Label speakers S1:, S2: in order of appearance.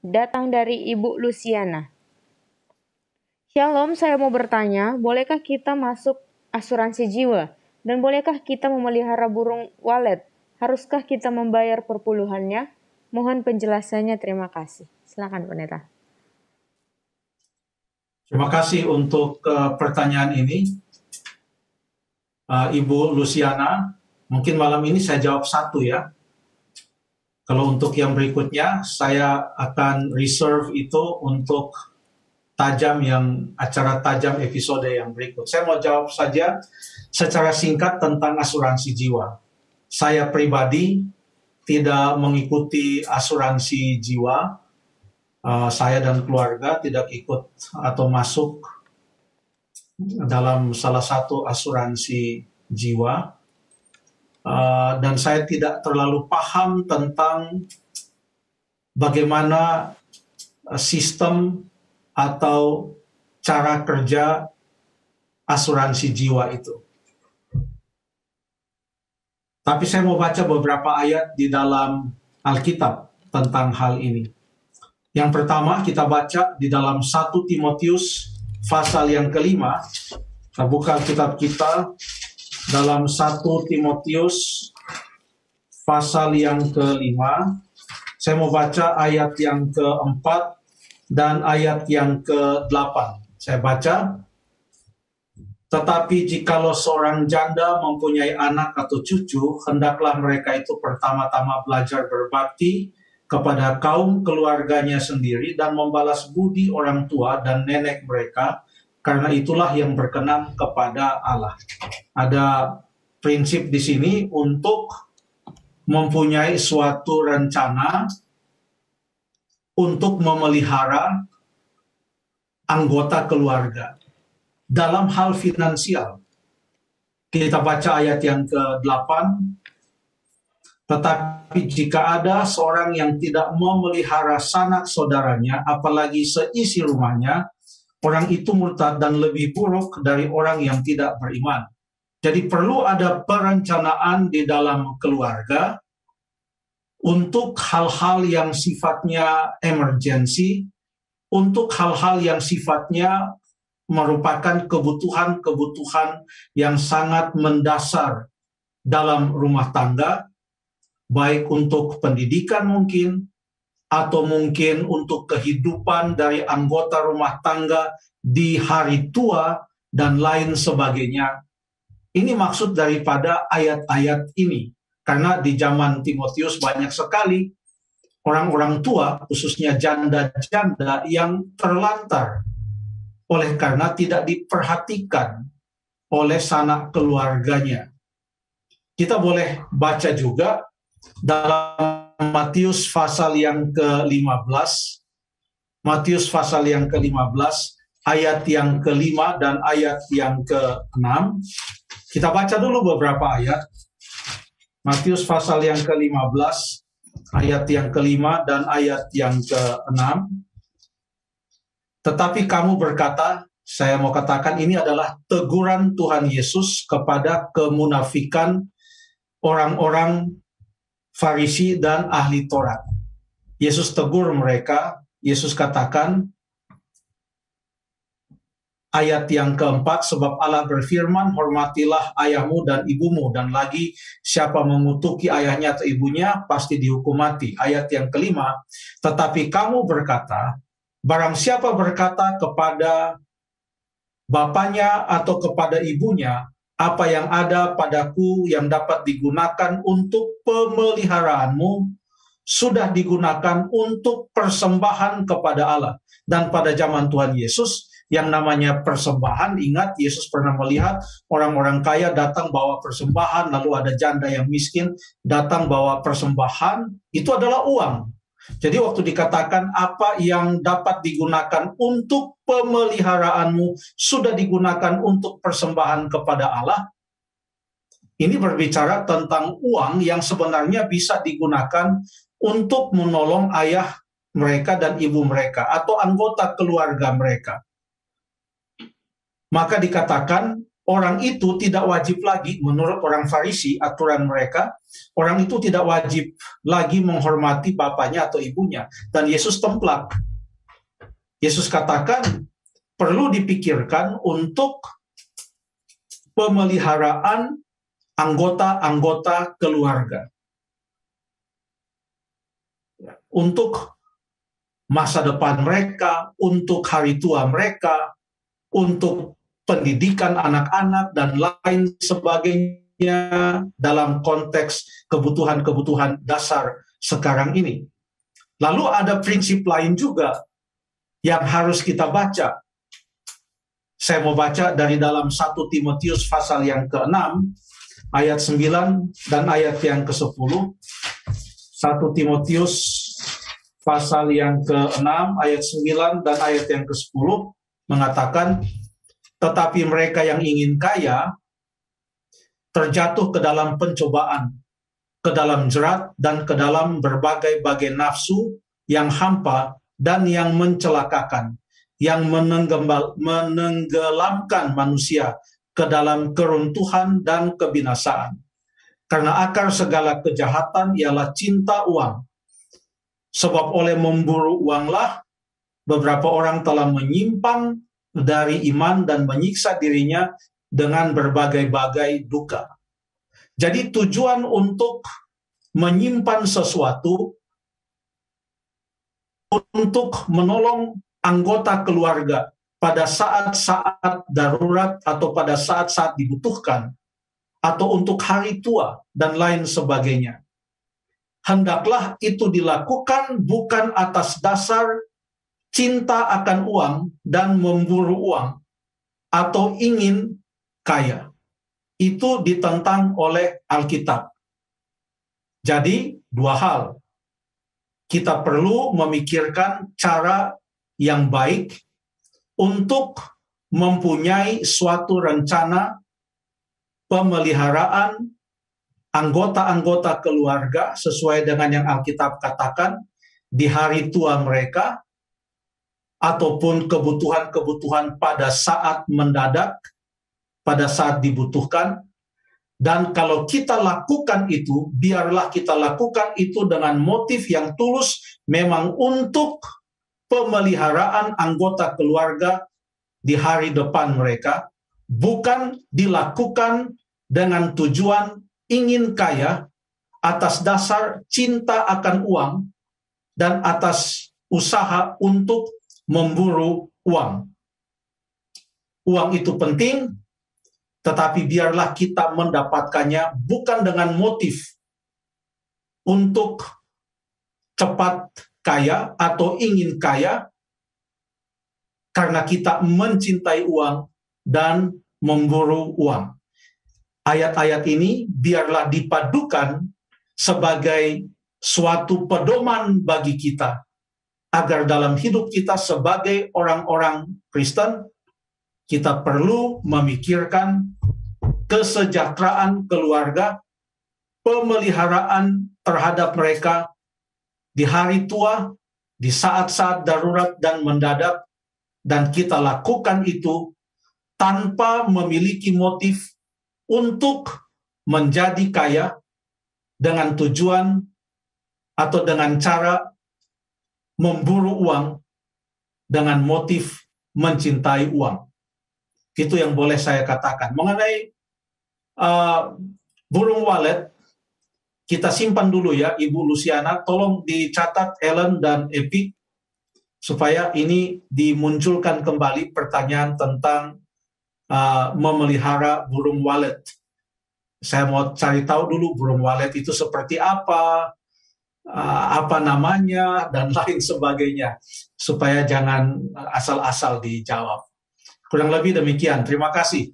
S1: datang dari Ibu Luciana. Shalom, saya mau bertanya, bolehkah kita masuk asuransi jiwa? Dan bolehkah kita memelihara burung walet? Haruskah kita membayar perpuluhannya? Mohon penjelasannya, terima kasih. Silakan Pendeta.
S2: Terima kasih untuk pertanyaan ini, Ibu Luciana. Mungkin malam ini saya jawab satu ya. Kalau untuk yang berikutnya, saya akan reserve itu untuk acara tajam episode yang berikut. Saya mau jawab saja secara singkat tentang asuransi jiwa. Saya pribadi tidak mengikuti asuransi jiwa. Saya dan keluarga tidak ikut atau masuk dalam salah satu asuransi jiwa, dan saya tidak terlalu paham tentang bagaimana sistem atau cara kerja asuransi jiwa itu. Tapi saya mau baca beberapa ayat di dalam Alkitab tentang hal ini. Yang pertama kita baca di dalam 1 Timotius pasal yang kelima. Kita buka kitab kita dalam 1 Timotius pasal yang kelima. Saya mau baca ayat yang keempat dan ayat yang ke-8. Saya baca. Tetapi jikalau seorang janda mempunyai anak atau cucu, hendaklah mereka itu pertama-tama belajar berbakti kepada kaum keluarganya sendiri dan membalas budi orang tua dan nenek mereka, karena itulah yang berkenan kepada Allah. Ada prinsip di sini untuk mempunyai suatu rencana untuk memelihara anggota keluarga dalam hal finansial. Kita baca ayat yang ke-8. Tetapi jika ada seorang yang tidak memelihara sanak saudaranya, apalagi seisi rumahnya, orang itu murtad dan lebih buruk dari orang yang tidak beriman. Jadi perlu ada perencanaan di dalam keluarga untuk hal-hal yang sifatnya emergensi, untuk hal-hal yang sifatnya merupakan kebutuhan-kebutuhan yang sangat mendasar dalam rumah tangga, baik untuk pendidikan mungkin, atau mungkin untuk kehidupan dari anggota rumah tangga di hari tua, dan lain sebagainya. Ini maksud daripada ayat-ayat ini. Karena di zaman Timotius banyak sekali orang-orang tua, khususnya janda-janda yang terlantar oleh karena tidak diperhatikan oleh sanak keluarganya. Kita boleh baca juga dalam Matius pasal yang ke-15, Matius pasal yang ke-15, ayat yang ke-5 dan ayat yang ke-6. Kita baca dulu beberapa ayat. Matius pasal yang ke-15, ayat yang ke-5 dan ayat yang ke-6. Tetapi kamu berkata, saya mau katakan ini adalah teguran Tuhan Yesus kepada kemunafikan orang-orang Farisi dan ahli Taurat. Yesus tegur mereka, Yesus katakan, ayat yang keempat, sebab Allah berfirman, hormatilah ayahmu dan ibumu, dan lagi siapa mengutuki ayahnya atau ibunya, pasti dihukum mati. Ayat yang kelima, tetapi kamu berkata, barang siapa berkata kepada bapaknya atau kepada ibunya, apa yang ada padaku yang dapat digunakan untuk pemeliharaanmu, sudah digunakan untuk persembahan kepada Allah. Dan pada zaman Tuhan Yesus, yang namanya persembahan, ingat Yesus pernah melihat orang-orang kaya datang bawa persembahan, lalu ada janda yang miskin datang bawa persembahan, itu adalah uang. Jadi waktu dikatakan apa yang dapat digunakan untuk pemeliharaanmu sudah digunakan untuk persembahan kepada Allah, ini berbicara tentang uang yang sebenarnya bisa digunakan untuk menolong ayah mereka dan ibu mereka atau anggota keluarga mereka. Maka dikatakan orang itu tidak wajib lagi, menurut orang Farisi, aturan mereka, orang itu tidak wajib lagi menghormati bapaknya atau ibunya. Dan Yesus templak. Yesus katakan, perlu dipikirkan untuk pemeliharaan anggota-anggota keluarga. Untuk masa depan mereka, untuk hari tua mereka, untuk pendidikan anak-anak, dan lain sebagainya dalam konteks kebutuhan-kebutuhan dasar sekarang ini. Lalu ada prinsip lain juga yang harus kita baca. Saya mau baca dari dalam 1 Timotius pasal yang ke-6, ayat 9 dan ayat yang ke-10. 1 Timotius pasal yang ke-6, ayat 9 dan ayat yang ke-10 mengatakan, tetapi mereka yang ingin kaya terjatuh ke dalam pencobaan, ke dalam jerat, dan ke dalam berbagai-bagai nafsu yang hampa dan yang mencelakakan, yang menenggelamkan manusia ke dalam keruntuhan dan kebinasaan. Karena akar segala kejahatan ialah cinta uang. Sebab oleh memburu uanglah beberapa orang telah menyimpang dari iman dan menyiksa dirinya dengan berbagai-bagai duka. Jadi tujuan untuk menyimpan sesuatu untuk menolong anggota keluarga pada saat-saat darurat atau pada saat-saat dibutuhkan, atau untuk hari tua dan lain sebagainya. Hendaklah itu dilakukan bukan atas dasar cinta akan uang dan memburu uang atau ingin kaya. Itu ditentang oleh Alkitab. Jadi, dua hal. Kita perlu memikirkan cara yang baik untuk mempunyai suatu rencana pemeliharaan anggota-anggota keluarga sesuai dengan yang Alkitab katakan di hari tua mereka, ataupun kebutuhan-kebutuhan pada saat mendadak, pada saat dibutuhkan. Dan kalau kita lakukan itu, biarlah kita lakukan itu dengan motif yang tulus, memang untuk pemeliharaan anggota keluarga di hari depan mereka, bukan dilakukan dengan tujuan ingin kaya atas dasar cinta akan uang dan atas usaha untuk memburu uang. Uang itu penting, tetapi biarlah kita mendapatkannya bukan dengan motif untuk cepat kaya atau ingin kaya, karena kita mencintai uang dan memburu uang. Ayat-ayat ini biarlah dipadukan sebagai suatu pedoman bagi kita, agar dalam hidup kita sebagai orang-orang Kristen, kita perlu memikirkan kesejahteraan keluarga, pemeliharaan terhadap mereka di hari tua, di saat-saat darurat dan mendadak, dan kita lakukan itu tanpa memiliki motif untuk menjadi kaya dengan tujuan atau dengan cara memburu uang dengan motif mencintai uang. Itu yang boleh saya katakan. Mengenai burung walet, kita simpan dulu ya, Ibu Luciana. Tolong dicatat Ellen dan Epi, supaya ini dimunculkan kembali pertanyaan tentang memelihara burung walet. Saya mau cari tahu dulu burung walet itu seperti apa namanya, dan lain sebagainya, supaya jangan asal-asal dijawab. Kurang lebih demikian. Terima kasih.